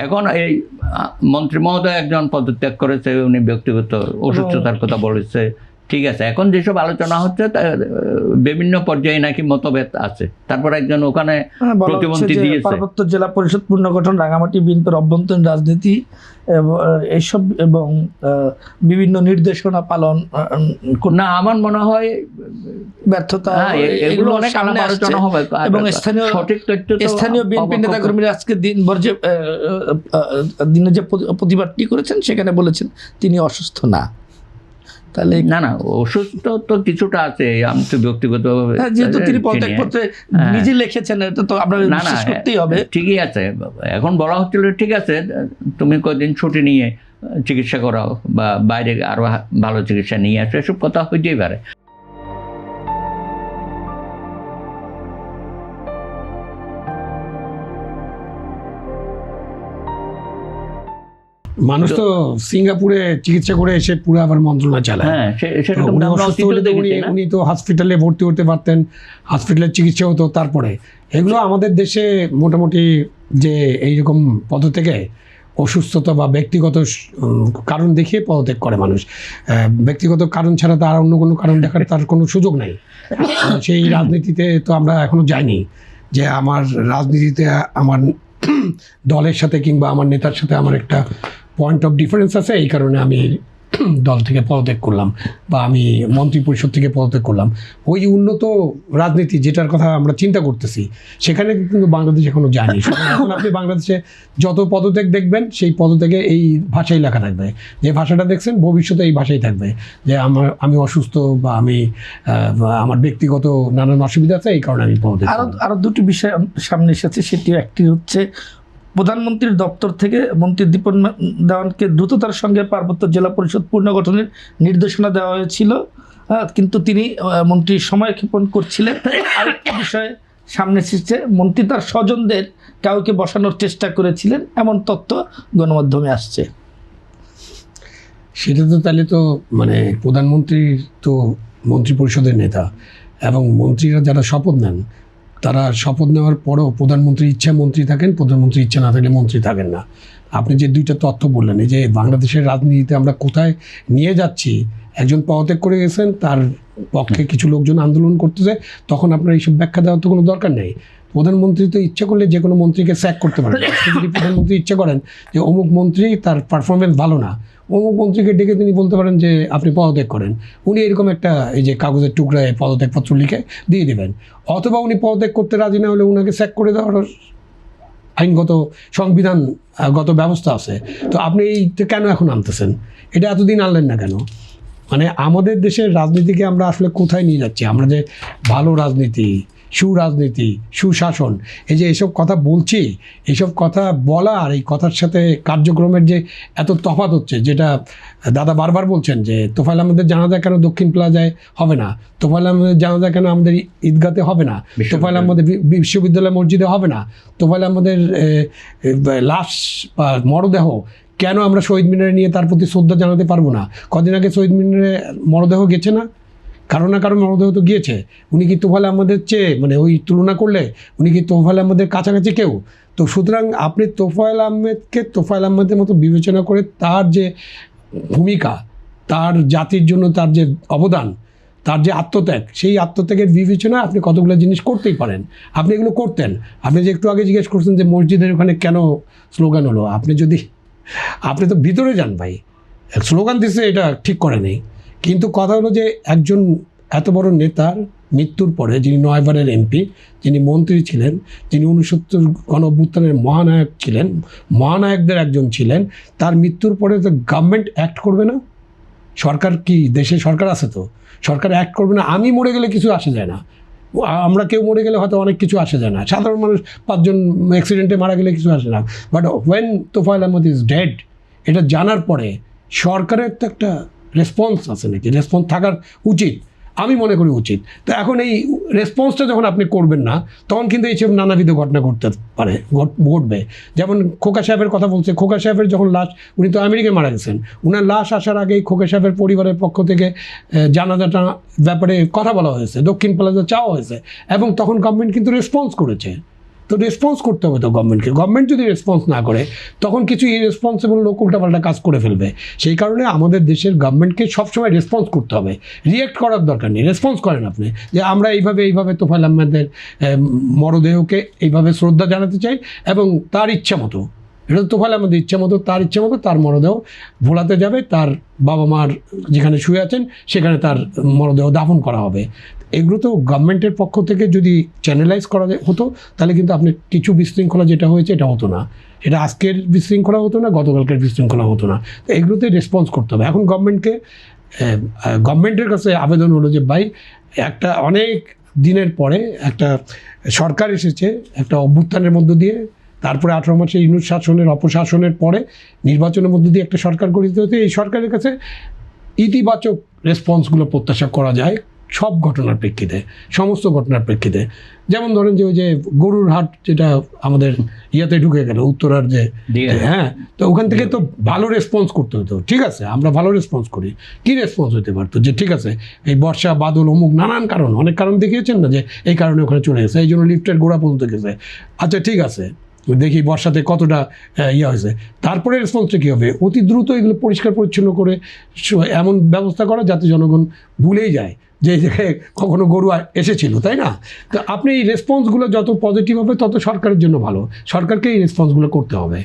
এখন এই মন্ত্রী মহোদয় একজন পদত্যাগ করেছে, উনি ব্যক্তিগত অসুস্থতার কথা বলেছে, ঠিক আছে। এখন যেসব আলোচনা হচ্ছে বিভিন্ন পর্যায়ে নাকি মতভেদ আছে। তারপর একজন ওখানে প্রতিমন্ত্রী দিয়েছে পার্বত্য জেলা পরিষদ পুনর্গঠন, রাঙামাটি বিএনপির অভ্যন্তরীণ রাজনীতি এইসব এবং বিভিন্ন নির্দেশনা পালন না, আমার মনে হয় ব্যর্থতা, এগুলো অনেক আলোচনা হবে এবং স্থানীয় বিএনপি নেতাকর্মীরা আজকে দিনে যে প্রতিবাদটি করেছেন সেখানে বলেছেন তিনি অসুস্থ না। তাহলে না অসুস্থ তো কিছুটা আছে, আমি তো ব্যক্তিগত যেহেতু তিনি পদত্যাগপত্রে নিজে লিখেছেন, এটা তো আমরা বিশ্বাস করতেই হবে। ঠিকই আছে। এখন বলা হচ্ছিল ঠিক আছে তুমি কয়েকদিন ছুটি নিয়ে চিকিৎসা করাও বা বাইরে আরো ভালো চিকিৎসা নিয়ে আসো, এসব কথা হইতেই পারে। মানুষ তো সিঙ্গাপুরে চিকিৎসা করে এসে পুরো আবার মন্ত্রণালয় চালায়। উনি তো হসপিটালে ভর্তি হতে পারতেন, হসপিটালের চিকিৎসা হতো। তারপরে এগুলো আমাদের দেশে মোটামুটি যে এইরকম পদত্যাগে অসুস্থতা বা ব্যক্তিগত কারণ দেখিয়ে পদত্যাগ করে মানুষ, ব্যক্তিগত কারণ ছাড়া তো আর অন্য কোনো কারণ দেখার তার কোনো সুযোগ নেই। সেই রাজনীতিতে তো আমরা এখনো যাইনি যে আমার রাজনীতিতে আমার দলের সাথে কিংবা আমার নেতার সাথে আমার একটা পয়েন্ট অফ ডিফারেন্স আছে, এই কারণে আমি দল থেকে পদত্যাগ করলাম বা আমি মন্ত্রী পরিষদ থেকে পদত্যাগ করলাম। ওই উন্নত রাজনীতি যেটার কথা আমরা চিন্তা করতেছি সেখানে কিন্তু বাংলাদেশ এখনো যায়নি। এখন আপনি বাংলাদেশে যত পদত্যাগ দেখবেন সেই পদত্যাগে এই ভাষাই লেখা থাকবে, যে ভাষাটা দেখছেন ভবিষ্যতে এই ভাষাই থাকবে, যে আমি অসুস্থ বা আমার ব্যক্তিগত নানান অসুবিধা আছে এই কারণে আমি পদত্যাগ। আরো দুটি বিষয় সামনে এসেছে, সেটি একটি হচ্ছে প্রধানমন্ত্রীর দপ্তর থেকে মন্ত্রী দীপন দেওয়ানকে দ্রুততার সঙ্গে পার্বত্য জেলা পরিষদ পুনর্গঠনের নির্দেশনা দেওয়া হয়েছিল, কিন্তু তিনি মন্ত্রী সময় ক্ষেপণ করছিলেন। আরেকটি বিষয় সামনে এসেছে, মন্ত্রী তার স্বজনদের কাউকে বসানোর চেষ্টা করেছিলেন, এমন তথ্য গণমাধ্যমে আসছে। সেটা তো তাহলে তো মানে প্রধানমন্ত্রীর তো মন্ত্রী পরিষদের নেতা, এবং মন্ত্রীরা যারা শপথ নেন তারা শপথ নেওয়ার পরও প্রধানমন্ত্রীর ইচ্ছা মন্ত্রী থাকেন, প্রধানমন্ত্রীর ইচ্ছা না থাকলে মন্ত্রী থাকেন না। আপনি যে দুইটা তথ্য বললেন, এই যে বাংলাদেশের রাজনীতিতে আমরা কোথায় নিয়ে যাচ্ছি, একজন পদত্যাগ করে গেছেন, তার পক্ষে কিছু লোকজন আন্দোলন করতেছে, তখন আপনার এইসব ব্যাখ্যা দেওয়ার তো কোনো দরকার নেই। প্রধানমন্ত্রী তো ইচ্ছা করলে যে কোনো মন্ত্রীকে স্যাক করতে পারেন। যদি প্রধানমন্ত্রী ইচ্ছা করেন যে অমুক মন্ত্রী তার পারফরমেন্স ভালো না, অমুক মন্ত্রীকে ডেকে তিনি বলতে পারেন যে আপনি পদত্যাগ করেন, উনি এরকম একটা এই যে কাগজের টুকরায় পদত্যাগপত্র লিখে দিয়ে দেবেন। অথবা উনি পদত্যাগ করতে রাজি না হলে উনাকে স্যাক করে দেওয়ার আইনগত সংবিধানগত ব্যবস্থা আছে। তো আপনি এইটা কেন এখন আনতেছেন? এটা এতদিন আনলেন না কেন? মানে আমাদের দেশের রাজনীতিকে আমরা আসলে কোথায় নিয়ে যাচ্ছি? আমরা যে ভালো রাজনীতি, সুরাজনীতি, সুশাসন, এই যে এসব কথা বলছি, এইসব কথা বলা আর এই কথার সাথে কার্যক্রমের যে এত তফাৎ হচ্ছে, যেটা দাদা বারবার বলছেন যে তোফায়েল আহমেদের জানাজা কেন দক্ষিণ প্লাজায় হবে না, তোফায়েল আহমেদের জানাজা কেন আমাদের ঈদগাতে হবে না, তোফায়েল আহমেদের বিশ্ববিদ্যালয় মসজিদে হবে না, তোফায়েল আহমেদের লাশ বা মরদেহ কেন আমরা শহীদ মিনারে নিয়ে তার প্রতি শ্রদ্ধা জানাতে পারবো না? কদিন আগে শহীদ মিনারে মরদেহ গেছে না, কারো না কারো মরদেহ তো গিয়েছে। উনি কি তোফায়েল আহমেদের চেয়ে মানে ওই তুলনা করলে উনি কি তোফায়েল আহমেদের কাছাকাছি কেউ? তো সুতরাং আপনি তোফায়েল আহমেদকে তোফায়েল আহমেদের মতো বিবেচনা করে তার যে ভূমিকা, তার জাতির জন্য তার যে অবদান, তার যে আত্মত্যাগ, সেই আত্মত্যাগের বিবেচনা আপনি কতগুলো জিনিস করতেই পারেন। আপনি এগুলো করতেন। আপনি যে একটু আগে জিজ্ঞেস করছেন যে মসজিদের ওখানে কেন স্লোগান হলো, আপনি তো ভিতরে যান ভাই, স্লোগান দিচ্ছে এটা ঠিক করে নেই। কিন্তু কথা হলো যে একজন এত বড় নেতার মৃত্যুর পরে, যিনি 9 বারের এমপি, যিনি মন্ত্রী ছিলেন, যিনি 69 গণ-অভ্যুত্থানের মহানায়ক ছিলেন, মহানায়কদের একজন ছিলেন, তার মৃত্যুর পরে তো গভর্নমেন্ট অ্যাক্ট করবে না? সরকার কি দেশে সরকার আছে? তো সরকার অ্যাক্ট করবে না? আমি মরে গেলে কিছু আসে যায় না, আমরা কেউ মরে গেলে হয়তো অনেক কিছু আসে যায় না, সাধারণ মানুষ 5 জন অ্যাক্সিডেন্টে মারা গেলে কিছু আসে না, but when Tofail Ahmed is dead, এটা জানার পরে সরকারের তো একটা রেসপন্স আছে নাকি? রেসপন্স থাকার উচিত, আমি মনে করি উচিত। তো এখন এই রেসপন্সটা যখন আপনি করবেন না, তখন কিন্তু এইসব নানাবিধ ঘটনা ঘটবে। যেমন খোকা সাহেবের কথা বলছে, খোকা সাহেবের যখন লাশ, উনি তো আমেরিকায় মারা গেছেন, উনার লাশ আসার আগেই খোকা সাহেবের পরিবারের পক্ষ থেকে জানাজাটা ব্যাপারে কথা বলা হয়েছে, দক্ষিণ প্লাজা চাওয়া হয়েছে, এবং তখন গভর্নমেন্ট কিন্তু রেসপন্স করেছে। তো রেসপন্স করতে হবে তো গভর্নমেন্টকে। গভর্নমেন্ট যদি রেসপন্স না করে তখন কিছু ইরেসপন্সিবল লোক উল্টাপাল্টা কাজ করে ফেলবে। সেই কারণে আমাদের দেশের গভর্নমেন্টকে সবসময় রেসপন্স করতে হবে, রিয়েক্ট করার দরকার নেই। রেসপন্স করেন আপনি যে আমরা এইভাবে তোফায়েল আহমেদের মরদেহকে এইভাবে শ্রদ্ধা জানাতে চাই এবং তার ইচ্ছা মতো, এটা তো তোফায়েল আহমেদের ইচ্ছা মতো, তার মরদেহ ভোলাতে যাবে, তার বাবা মার যেখানে শুয়ে আছেন সেখানে তার মরদেহ দাফন করা হবে। এগুলো তো গভর্নমেন্টের পক্ষ থেকে যদি চ্যানেলাইজ করা হতো তাহলে কিন্তু আপনি কিছু বিশৃঙ্খলা যেটা হয়েছে এটা হতো না, এটা আজকের বিশৃঙ্খলা হতো না, গতকালকের বিশৃঙ্খলা হতো না। তো এগুলোতে রেসপন্স করতে হবে। এখন গভর্নমেন্টের কাছে আবেদন হলো যে ভাই, একটা অনেক দিনের পরে একটা সরকার এসেছে, একটা অভ্যুত্থানের মধ্য দিয়ে, তারপরে 18 মাসে ইউনূস শাসনের অপশাসনের পরে নির্বাচনের মধ্য দিয়ে একটা সরকার গঠিত হতে, এই সরকারের কাছে ইতিবাচক রেসপন্সগুলো প্রত্যাশা করা যায় সব ঘটনার প্রেক্ষিতে, সমস্ত ঘটনার প্রেক্ষিতে। যেমন ধরেন যে ওই যে গরুর হাট যেটা আমাদের ইয়াতে ঢুকে গেল উত্তরার যে, হ্যাঁ, তো ওখান থেকে তো ভালো রেসপন্স করতে হতো। ঠিক আছে, আমরা ভালো রেসপন্স করি। কি রেসপন্স হতে পারতো যে ঠিক আছে এই বর্ষা বাদল অমুক নানান কারণ, অনেক কারণ দেখিয়েছেন না যে এই কারণে ওখানে চলে গেছে, এই জন্য লিফটের গোড়া পর্যন্ত গেছে। আচ্ছা ঠিক আছে, দেখি বর্ষাতে কতটা ইয়ে হয়েছে, তারপরে রেসপন্সটা কী হবে? অতি দ্রুত এগুলো পরিষ্কার পরিচ্ছন্ন করে এমন ব্যবস্থা করা যাতে জনগণ ভুলেই যায় যে এই জায়গায় কখনো গরু এসেছিল, তাই না? তো আপনি এই রেসপন্সগুলো যত পজিটিভ হবে তত সরকারের জন্য ভালো, সরকারকে এই রেসপন্সগুলো করতে হবে।